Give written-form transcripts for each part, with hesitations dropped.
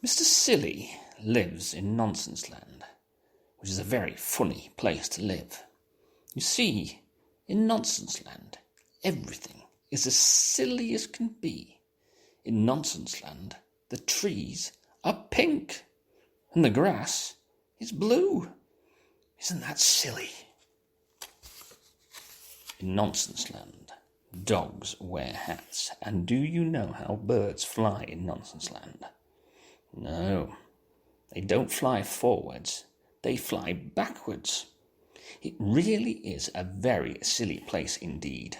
Mr. Silly lives in Nonsense Land, which is a very funny place to live. You see, in Nonsense Land, everything is as silly as can be. In Nonsense Land, the trees are pink and the grass is blue. Isn't that silly? In Nonsense Land, dogs wear hats. And do you know how birds fly in Nonsense Land? No, they don't fly forwards, they fly backwards. It really is a very silly place indeed,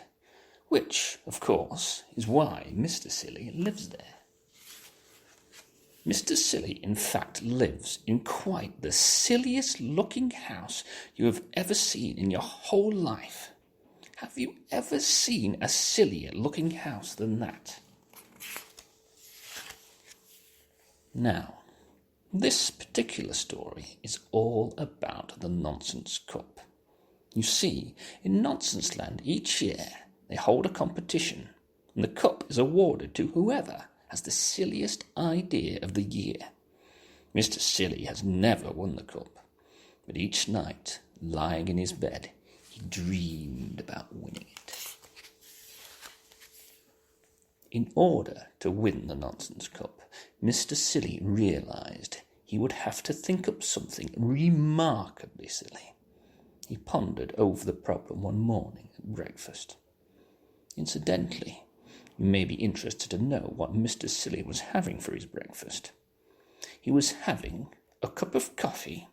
which, of course, is why Mr. Silly lives there. Mr. Silly, in fact, lives in quite the silliest looking house you have ever seen in your whole life. Have you ever seen a sillier looking house than that? Now, this particular story is all about the Nonsense Cup. You see, in Nonsense Land each year they hold a competition, and the cup is awarded to whoever has the silliest idea of the year. Mr. Silly has never won the cup, but each night, lying in his bed, he dreamed about winning it. In order to win the Nonsense Cup, Mr. Silly realised he would have to think up something remarkably silly. He pondered over the problem one morning at breakfast. Incidentally, you may be interested to know what Mr. Silly was having for his breakfast. He was having a cup of coffee,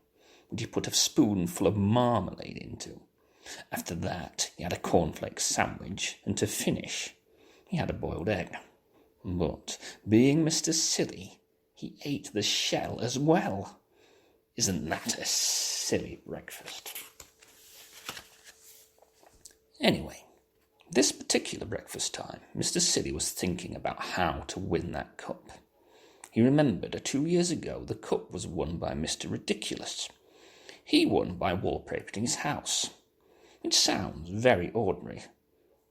which he put a spoonful of marmalade into. After that, he had a cornflake sandwich, and to finish, he had a boiled egg. But, being Mr. Silly, he ate the shell as well. Isn't that a silly breakfast? Anyway, this particular breakfast time, Mr. Silly was thinking about how to win that cup. He remembered that 2 years ago the cup was won by Mr. Ridiculous. He won by wallpapering his house. It sounds very ordinary,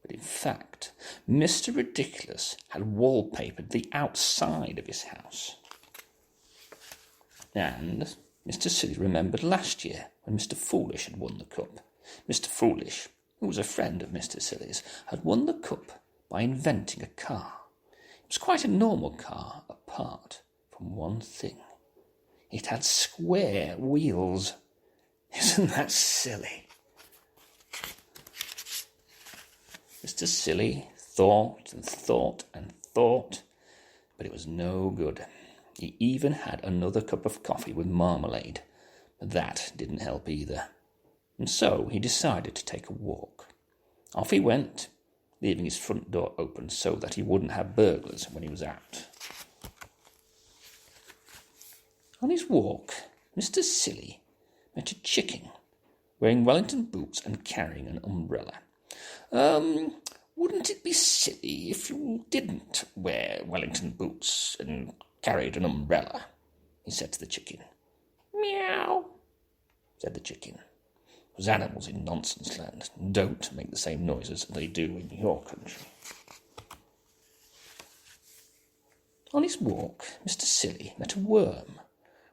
but in fact, Mr. Ridiculous had wallpapered the outside of his house. And Mr. Silly remembered last year when Mr. Foolish had won the cup. Mr. Foolish, who was a friend of Mr. Silly's, had won the cup by inventing a car. It was quite a normal car, apart from one thing. It had square wheels. Isn't that silly? Mr. Silly thought and thought and thought, but it was no good. He even had another cup of coffee with marmalade, but that didn't help either. And so he decided to take a walk. Off he went, leaving his front door open so that he wouldn't have burglars when he was out. On his walk, Mr. Silly met a chicken, wearing Wellington boots and carrying an umbrella. Wouldn't it be silly if you didn't wear Wellington boots and carried an umbrella? He said to the chicken. Meow, said the chicken. Those animals in Nonsense Land don't make the same noises they do in your country. On his walk, Mr. Silly met a worm,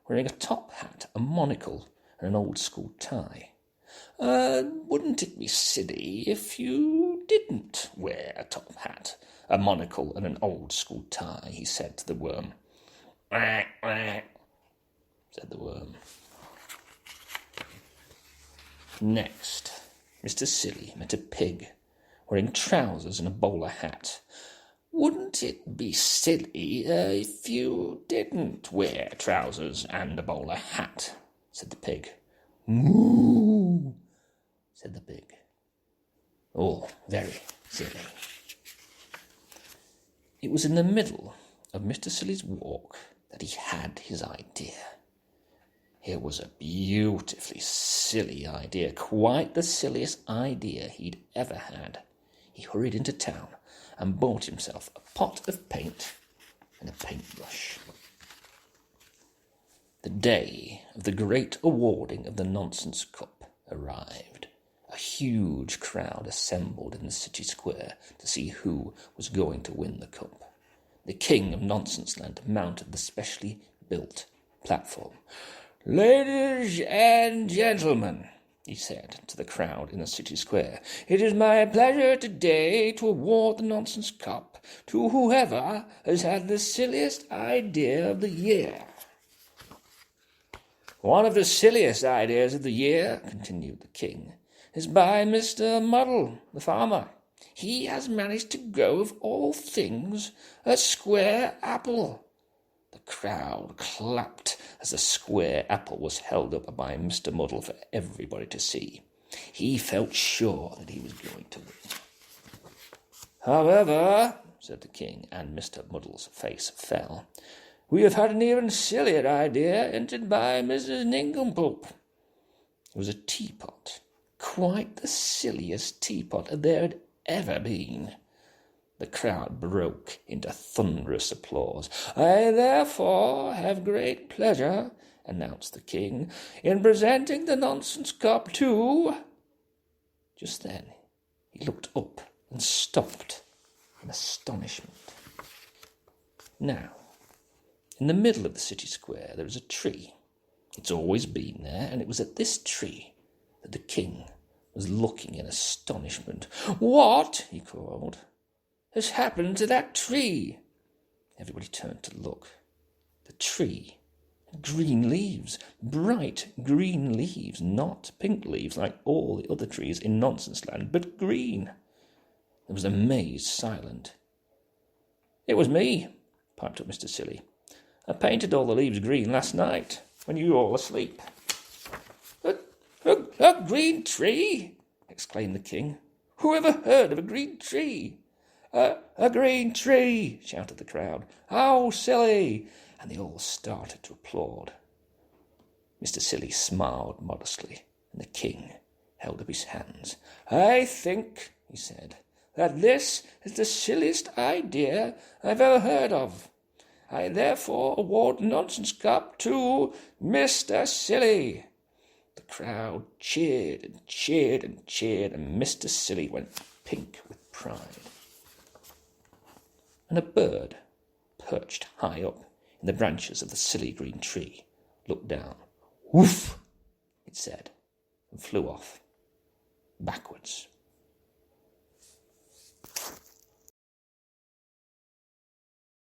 wearing a top hat, a monocle, and an old-school tie. Wouldn't it be silly if you didn't wear a top hat, a monocle, and an old-school tie? He said to the worm. Quack, quack, said the worm. Next, Mr. Silly met a pig, wearing trousers and a bowler hat. Wouldn't it be silly if you didn't wear trousers and a bowler hat? Said the pig. Moo, said the pig. Oh, very silly. It was in the middle of Mr. Silly's walk that he had his idea. It was a beautifully silly idea, quite the silliest idea he'd ever had. He hurried into town and bought himself a pot of paint and a paintbrush. The day of the great awarding of the Nonsense Cup arrived. A huge crowd assembled in the city square to see who was going to win the cup. The king of Nonsense Land mounted the specially built platform. "Ladies and gentlemen," he said to the crowd in the city square, "it is my pleasure today to award the Nonsense Cup to whoever has had the silliest idea of the year." "One of the silliest ideas of the year," continued the king, "is by Mr. Muddle, the farmer. He has managed to grow, of all things, a square apple." The crowd clapped as the square apple was held up by Mr. Muddle for everybody to see. He felt sure that he was going to win. "However," said the king, and Mr. Muddle's face fell, "we have had an even sillier idea entered by Mrs. Nincompoop." It was a teapot, quite the silliest teapot there had ever been. The crowd broke into thunderous applause. "I therefore have great pleasure," announced the king, "in presenting the Nonsense Cup to—" Just then he looked up and stopped in astonishment. Now, in the middle of the city square there is a tree. It's always been there, and it was at this tree that the king was looking in astonishment. "What," he called, "has happened to that tree?" Everybody turned to look. The tree had green leaves, bright green leaves, not pink leaves like all the other trees in Nonsense Land, but green. There was amazed silence. "It was me," piped up Mr. Silly. "I painted all the leaves green last night, when you were all asleep." A green tree?" exclaimed the king. "Who ever heard of a green tree?" A green tree," shouted the crowd. "How silly!" And they all started to applaud. Mr. Silly smiled modestly, and the king held up his hands. "I think," he said, "that this is the silliest idea I've ever heard of. I therefore award the Nonsense Cup to Mr. Silly." The crowd cheered and cheered and cheered, and Mr. Silly went pink with pride. And a bird, perched high up in the branches of the silly green tree, looked down. "Woof!" it said, and flew off, backwards.